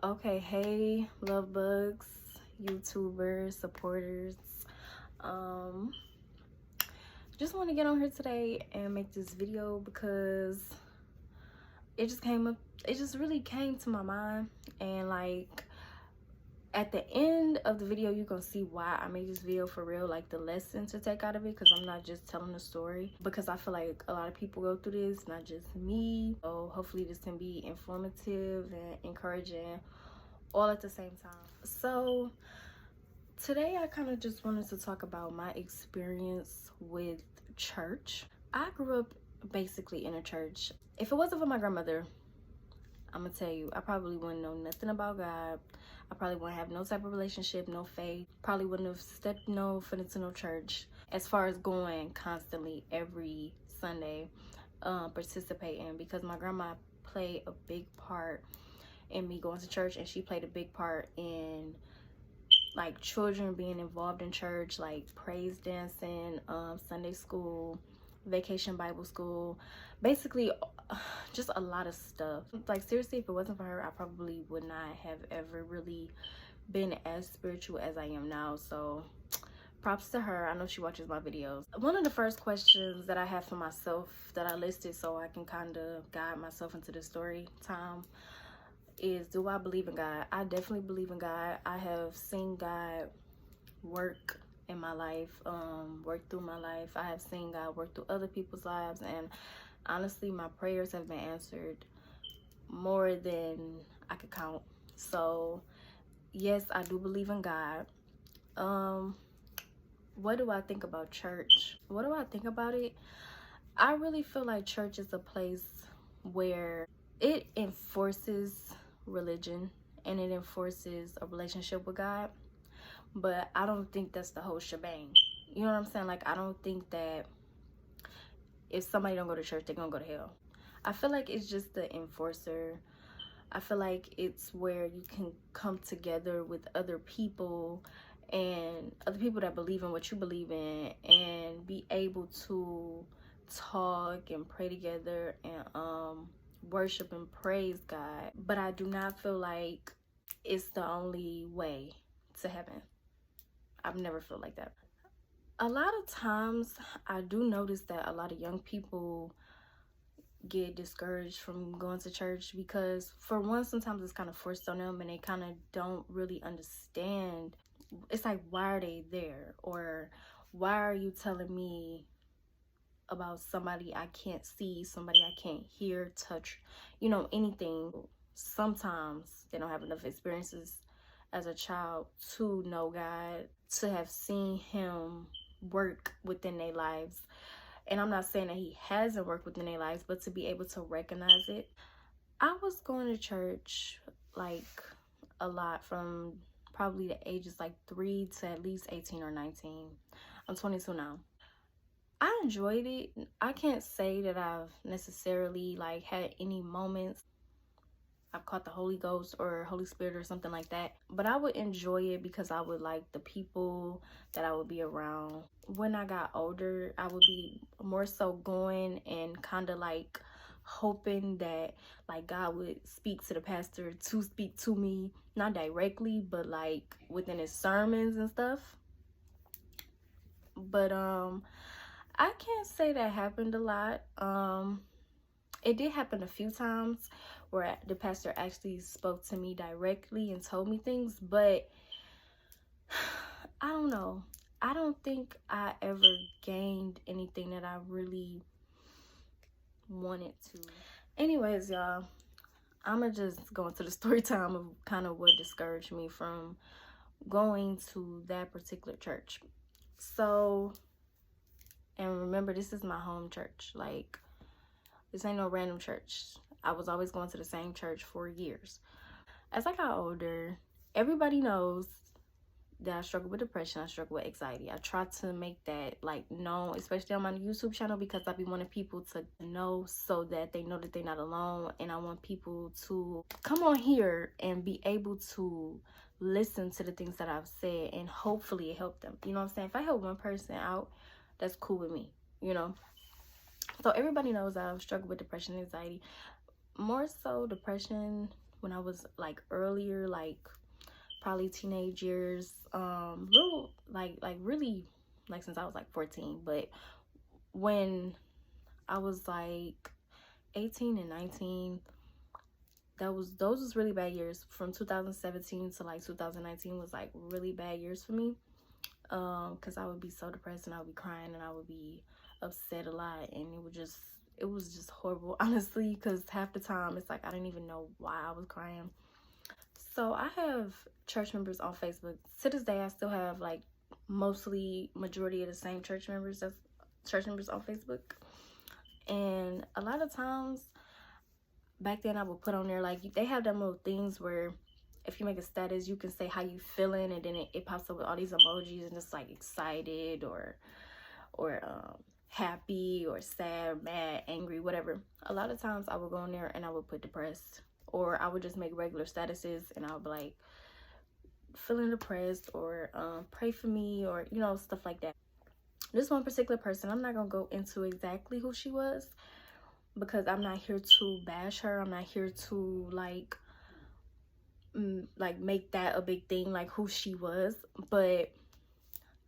Okay, hey, love bugs, YouTubers, supporters. Just want to get on here today and make this video because it just really came to my mind, and like at the end of the video you're gonna see why I made this video for real, like the lesson to take out of it, because I'm not just telling a story, because I feel like a lot of people go through this, not just me. So hopefully this can be informative and encouraging all at the same time. So today I kind of just wanted to talk about my experience with church. I grew up basically in a church. If it wasn't for my grandmother, I'm gonna tell you, I probably wouldn't know nothing about God. I probably wouldn't have no type of relationship, no faith. Probably wouldn't have stepped no foot into no church. As far as going constantly every Sunday, participating, because my grandma played a big part in me going to church, and she played a big part in like children being involved in church, like praise dancing, Sunday school, vacation Bible school, basically just a lot of stuff. Like seriously, if it wasn't for her, I probably would not have ever really been as spiritual as I am now. So props to her. I know she watches my videos. One of the first questions that I have for myself that I listed so I can kind of guide myself into the story time is, do I believe in God? I definitely believe in God. I have seen God work in my life, work through my life. I have seen God work through other people's lives, and honestly my prayers have been answered more than I could count. So yes, I do believe in God. What do I think about church? What do I think about it? I really feel like church is a place where it enforces religion and it enforces a relationship with God, but I don't think that's the whole shebang. You know what I'm saying? Like, I don't think that if somebody don't go to church, they're gonna go to hell. I feel like it's just the enforcer. I feel like it's where you can come together with other people and other people that believe in what you believe in, and be able to talk and pray together and worship and praise God. But I do not feel like it's the only way to heaven. I've never felt like that. A lot of times I do notice that a lot of young people get discouraged from going to church because, for one, sometimes it's kind of forced on them and they kind of don't really understand. It's like, why are they there? Or why are you telling me about somebody I can't see, somebody I can't hear, touch, anything? Sometimes they don't have enough experiences as a child to know God, to have seen him work within their lives. And I'm not saying that he hasn't worked within their lives, but to be able to recognize it. I was going to church like a lot from probably the ages like 3 to at least 18 or 19. I'm 22 now. I enjoyed it. I can't say that I've necessarily like had any moments I've caught the Holy Ghost or Holy Spirit or something like that, but I would enjoy it because I would like the people that I would be around. When I got older, I would be more so going and kind of like hoping that like God would speak to the pastor to speak to me, not directly, but like within his sermons and stuff. But I can't say that happened a lot. It did happen a few times where the pastor actually spoke to me directly and told me things, but I don't know. I don't think I ever gained anything that I really wanted to. Anyways, y'all, I'ma just go into the story time of kind of what discouraged me from going to that particular church. So, and remember, this is my home church. Like, this ain't no random church. I was always going to the same church for years. As I got older, everybody knows that I struggle with depression. I struggle with anxiety. I try to make that like known, especially on my YouTube channel, because I be wanting people to know so that they know that they're not alone. And I want people to come on here and be able to listen to the things that I've said, and hopefully it helped them. You know what I'm saying? If I help one person out, that's cool with me, So everybody knows I've struggled with depression and anxiety. More so depression when I was like earlier, like probably teenage years, little like really like since I was like 14. But when I was like 18 and 19, those was really bad years. From 2017 to like 2019 was like really bad years for me, because I would be so depressed and I would be crying and I would be upset a lot, and it was just horrible, honestly, because half the time it's like I didn't even know why I was crying. So I have church members on Facebook. To this day, I still have like majority of the same church members as church members on Facebook. And a lot of times back then I would put on there, like, they have them little things where if you make a status, you can say how you feeling, and then it pops up with all these emojis, and it's like excited or happy or sad, mad, angry, whatever. A lot of times I would go in there and I would put depressed, or I would just make regular statuses and I would be like, feeling depressed, or pray for me, or stuff like that. This one particular person, I'm not gonna go into exactly who she was, because I'm not here to bash her. I'm not here to like make that a big thing, like who she was. But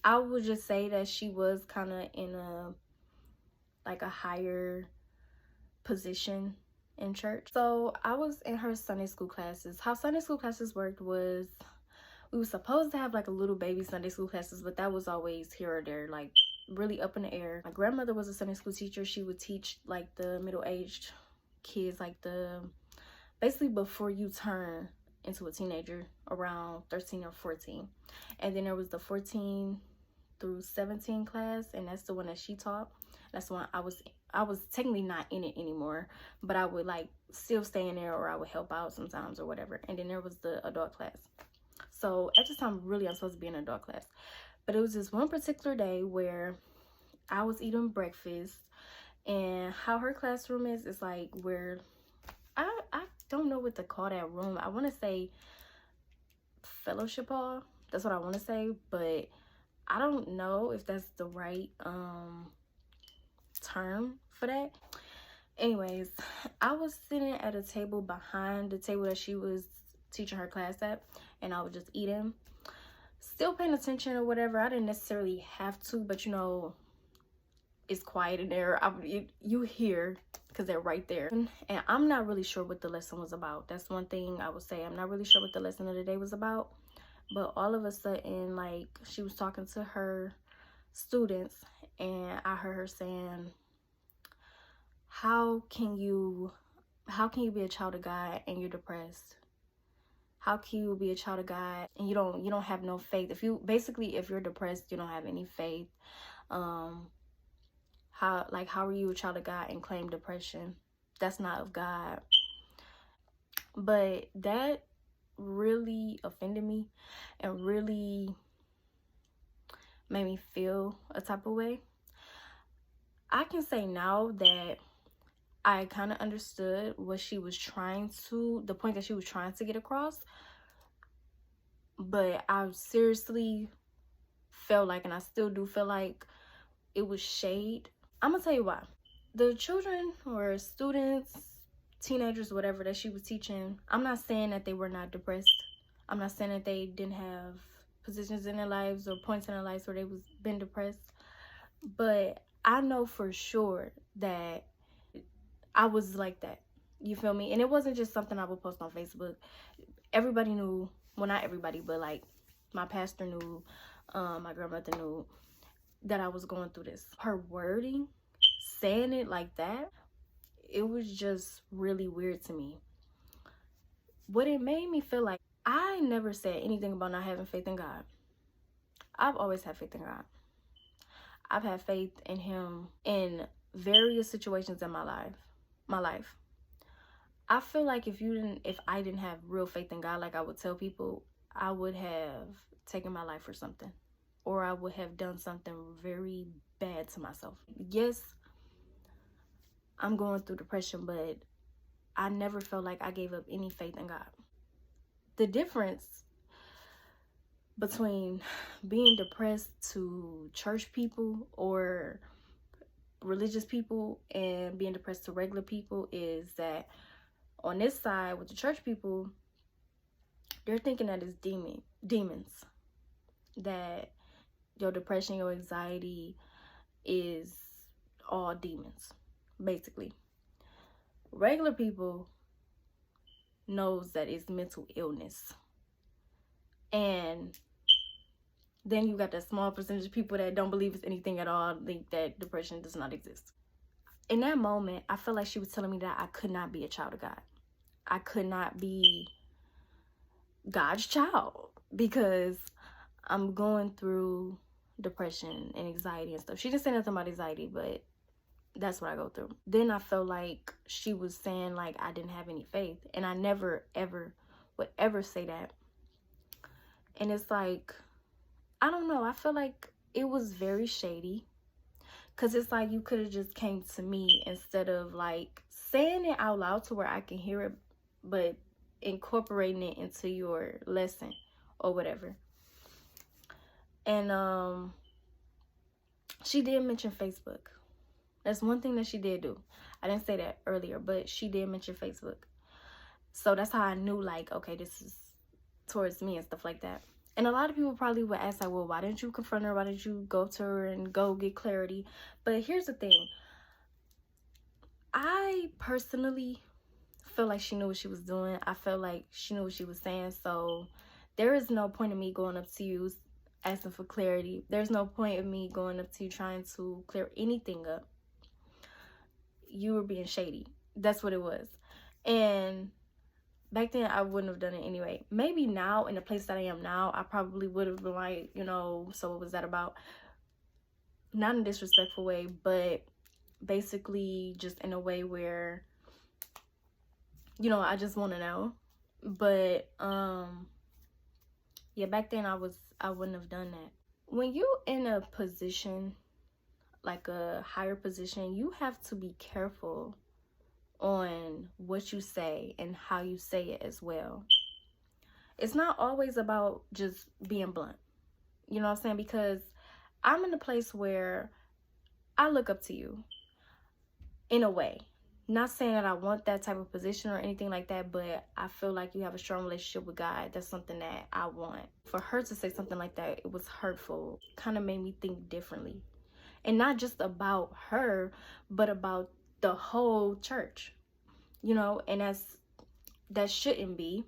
I would just say that she was kind of in a higher position in church. So I was in her Sunday school classes. How Sunday school classes worked was, we were supposed to have like a little baby Sunday school classes, but that was always here or there, like really up in the air. My grandmother was a Sunday school teacher. She would teach like the middle-aged kids, like basically before you turn into a teenager, around 13 or 14. And then there was the 14 through 17 class, and that's the one that she taught. That's the one I was technically not in it anymore, but I would like still stay in there, or I would help out sometimes or whatever. And then there was the adult class. So at this time, really, I'm supposed to be in an adult class. But it was this one particular day where I was eating breakfast, and how her classroom is like where I don't know what to call that room. I want to say fellowship hall. That's what I want to say, but I don't know if that's the right term for that. Anyways, I was sitting at a table behind the table that she was teaching her class at, and I was just eating, still paying attention or whatever. I didn't necessarily have to, but it's quiet in there. You hear, because they're right there. And I'm not really sure what the lesson was about. That's one thing I would say. I'm not really sure what the lesson of the day was about. But all of a sudden, like, she was talking to her students, and I heard her saying, how can you be a child of God and you're depressed? How can you be a child of God and you don't have no faith? If you're depressed, you don't have any faith. How are you a child of God and claim depression? That's not of God. But that really offended me and really made me feel a type of way. I can say now that I kind of understood what she was the point that she was trying to get across. But I seriously felt like, and I still do feel like, it was shade. I'm gonna tell you why. The children or students, teenagers, whatever, that she was teaching, I'm not saying that they were not depressed. I'm not saying that they didn't have positions in their lives or points in their lives where they was been depressed. But I know for sure that I was like that. You feel me? And it wasn't just something I would post on Facebook. Everybody knew. Well, not everybody, but like my pastor knew, my grandmother knew that I was going through this. Her wording, saying it like that, it was just really weird to me. What it made me feel like, I never said anything about not having faith in God. I've always had faith in God. I've had faith in Him in various situations in my life. I feel like if I didn't have real faith in God, like I would tell people, I would have taken my life or something, or I would have done something very bad to myself. Yes, I'm going through depression, but I never felt like I gave up any faith in God. The difference between being depressed to church people or religious people and being depressed to regular people is that On this side with the church people, they're thinking that it's demons, that your depression, your anxiety is all demons, basically. Regular people knows that it's mental illness. And then you got that small percentage of people that don't believe it's anything at all, think that depression does not exist. In that moment, I felt like she was telling me that I could not be a child of God. I could not be God's child because I'm going through depression and anxiety and stuff. She didn't say nothing about anxiety, but that's what I go through. Then I felt like she was saying like I didn't have any faith, and I never ever would ever say that. And it's like, I don't know, I feel like it was very shady, because it's like you could have just came to me instead of like saying it out loud to where I can hear it, but incorporating it into your lesson or whatever. And she did mention Facebook. That's one thing that she did do. I didn't say that earlier, but she did mention Facebook. So that's how I knew, like, okay, this is towards me and stuff like that. And a lot of people probably would ask, like, well, why didn't you confront her? Why didn't you go to her and go get clarity? But here's the thing. I personally feel like she knew what she was doing. I felt like she knew what she was saying. So there is no point in me going up to you asking for clarity. There's no point in me going up to you trying to clear anything up. You were being shady. That's what it was. And back then, I wouldn't have done it anyway. Maybe now, in the place that I am now, I probably would have been like, you know, so what was that about? Not in a disrespectful way, but basically just in a way where, you know, I just want to know. But, yeah, back then I wouldn't have done that. When you in a position, like a higher position, you have to be careful on what you say and how you say it as well. It's not always about just being blunt. You know what I'm saying? Because I'm in a place where I look up to you in a way. Not saying that I want that type of position or anything like that, but I feel like you have a strong relationship with God. That's something that I want. For her to say something like that, it was hurtful. Kind of made me think differently. And not just about her, but about the whole church. You know, and that shouldn't be.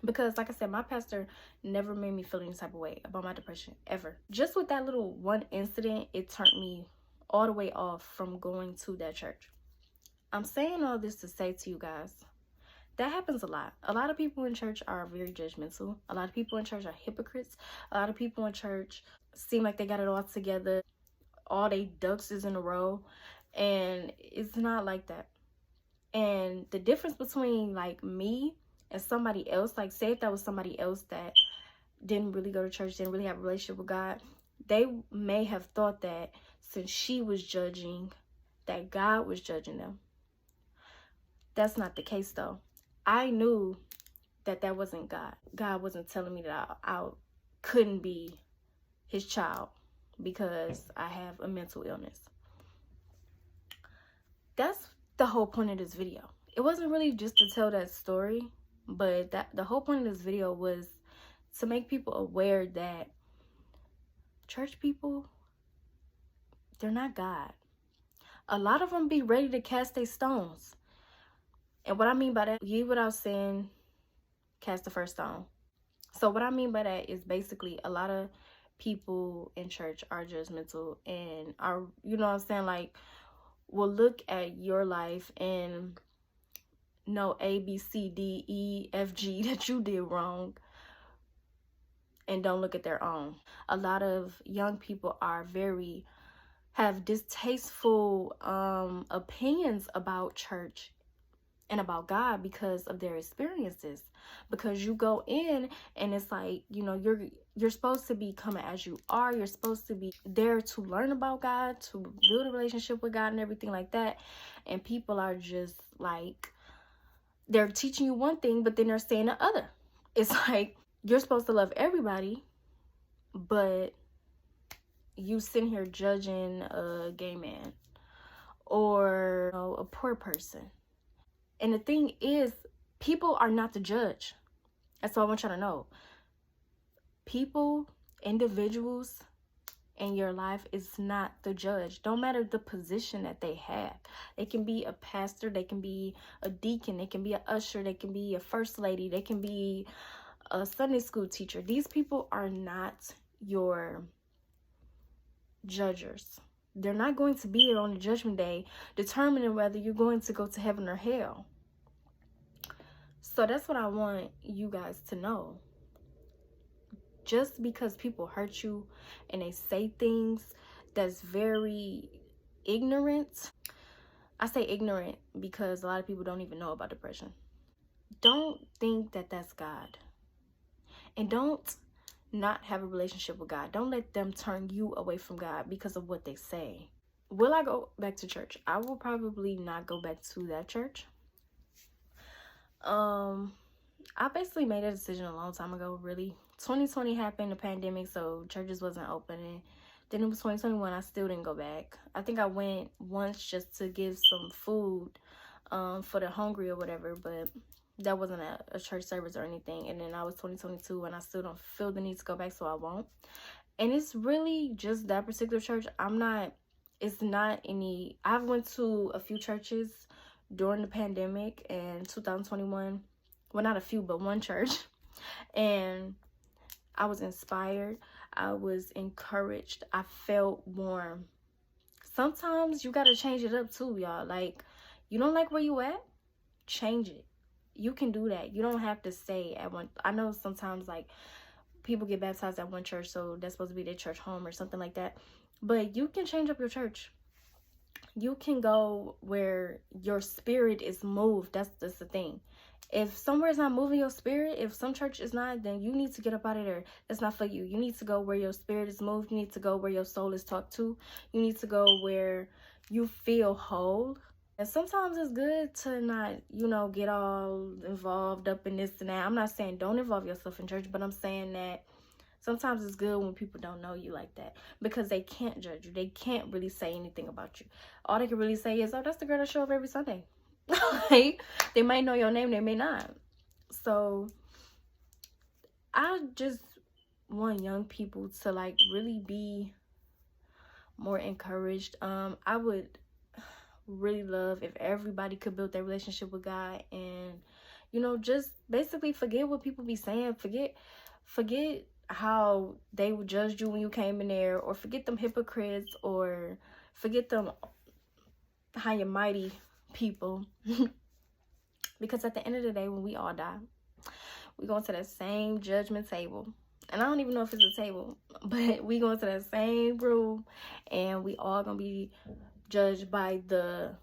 Because like I said, my pastor never made me feel any type of way about my depression, ever. Just with that little one incident, it turned me all the way off from going to that church. I'm saying all this to say to you guys, that happens a lot. A lot of people in church are very judgmental. A lot of people in church are hypocrites. A lot of people in church seem like they got it all together. All they ducks is in a row. And it's not like that. And the difference between like me and somebody else, like say if that was somebody else that didn't really go to church, didn't really have a relationship with God, they may have thought that since she was judging, that God was judging them. That's not the case though. I knew that that wasn't God. God wasn't telling me that I couldn't be his child because I have a mental illness. That's the whole point of this video. It wasn't really just to tell that story, but the whole point of this video was to make people aware that church people, they're not God. A lot of them be ready to cast their stones. And what I mean by that, ye without sin, cast the first stone. So what I mean by that is basically a lot of people in church are judgmental and are, you know what I'm saying, like, will look at your life and know A, B, C, D, E, F, G that you did wrong and don't look at their own. A lot of young people have distasteful opinions about church and about God because of their experiences. Because you go in and it's like, you know, you're supposed to be coming as you are. You're supposed to be there to learn about God, to build a relationship with God and everything like that. And people are just like, they're teaching you one thing, but then they're saying the other. It's like, you're supposed to love everybody, but you sitting here judging a gay man or, you know, a poor person. And the thing is, people are not the judge. That's all I want y'all to know. People, individuals in your life is not the judge. Don't matter the position that they have. They can be a pastor, they can be a deacon, they can be an usher, they can be a first lady, they can be a Sunday school teacher. These people are not your judges. They're not going to be there on the judgment day determining whether you're going to go to heaven or hell. So that's what I want you guys to know. Just because people hurt you and they say things that's very ignorant. I say ignorant because a lot of people don't even know about depression. Don't think that that's God. And don't not have a relationship with God. Don't let them turn you away from God because of what they say. Will I go back to church? I will probably not go back to that church. I basically made a decision a long time ago, really. 2020 happened, the pandemic, so churches wasn't opening. Then it was 2021, I still didn't go back. I think I went once just to give some food for the hungry or whatever, but that wasn't a church service or anything. And then I was 2022 and I still don't feel the need to go back, so I won't. And it's really just that particular church. It's not any, I've went to a few churches during the pandemic in 2021. Well, not a few, but one church. And I was inspired. I was encouraged. I felt warm. Sometimes you got to change it up too, y'all. Like, you don't like where you at? Change it. You can do that. You don't have to stay at one. I know sometimes, like, people get baptized at one church, so that's supposed to be their church home or something like that. But you can change up your church. You can go where your spirit is moved. That's the thing. If somewhere is not moving your spirit, if some church is not, then you need to get up out of there. That's not for you. You need to go where your spirit is moved. You need to go where your soul is talked to. You need to go where you feel whole. And sometimes it's good to not, get all involved up in this and that. I'm not saying don't involve yourself in church, but I'm saying that sometimes it's good when people don't know you like that, because they can't judge you. They can't really say anything about you. All they can really say is, oh, that's the girl that show up every Sunday. Like, they might know your name, they may not. So I just want young people to, like, really be more encouraged. I would really love if everybody could build their relationship with God and, just basically forget what people be saying. Forget how they would judge you when you came in there, or forget them hypocrites, or forget them high and mighty people. Because at the end of the day, when we all die, we go into that same judgment table. And I don't even know if it's a table, but we go into that same room, and we all gonna be judged by the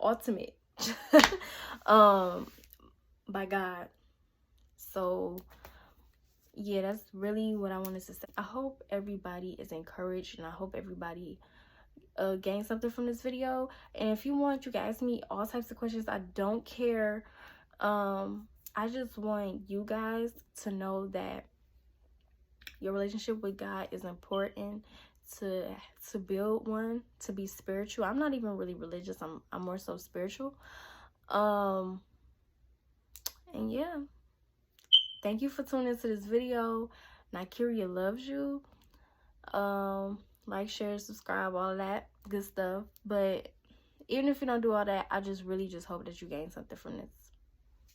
ultimate by God. So yeah, that's really what I wanted to say. I hope everybody is encouraged, and I hope everybody gain something from this video. And if you want, you can ask me all types of questions. I don't care. I just want you guys to know that your relationship with God is important, to build one, to be spiritual. I'm not even really religious. I'm more so spiritual. And yeah, thank you for tuning into this video. Nykeria loves you. Like, share, subscribe, all that good stuff. But even if you don't do all that, I just really just hope that you gain something from this.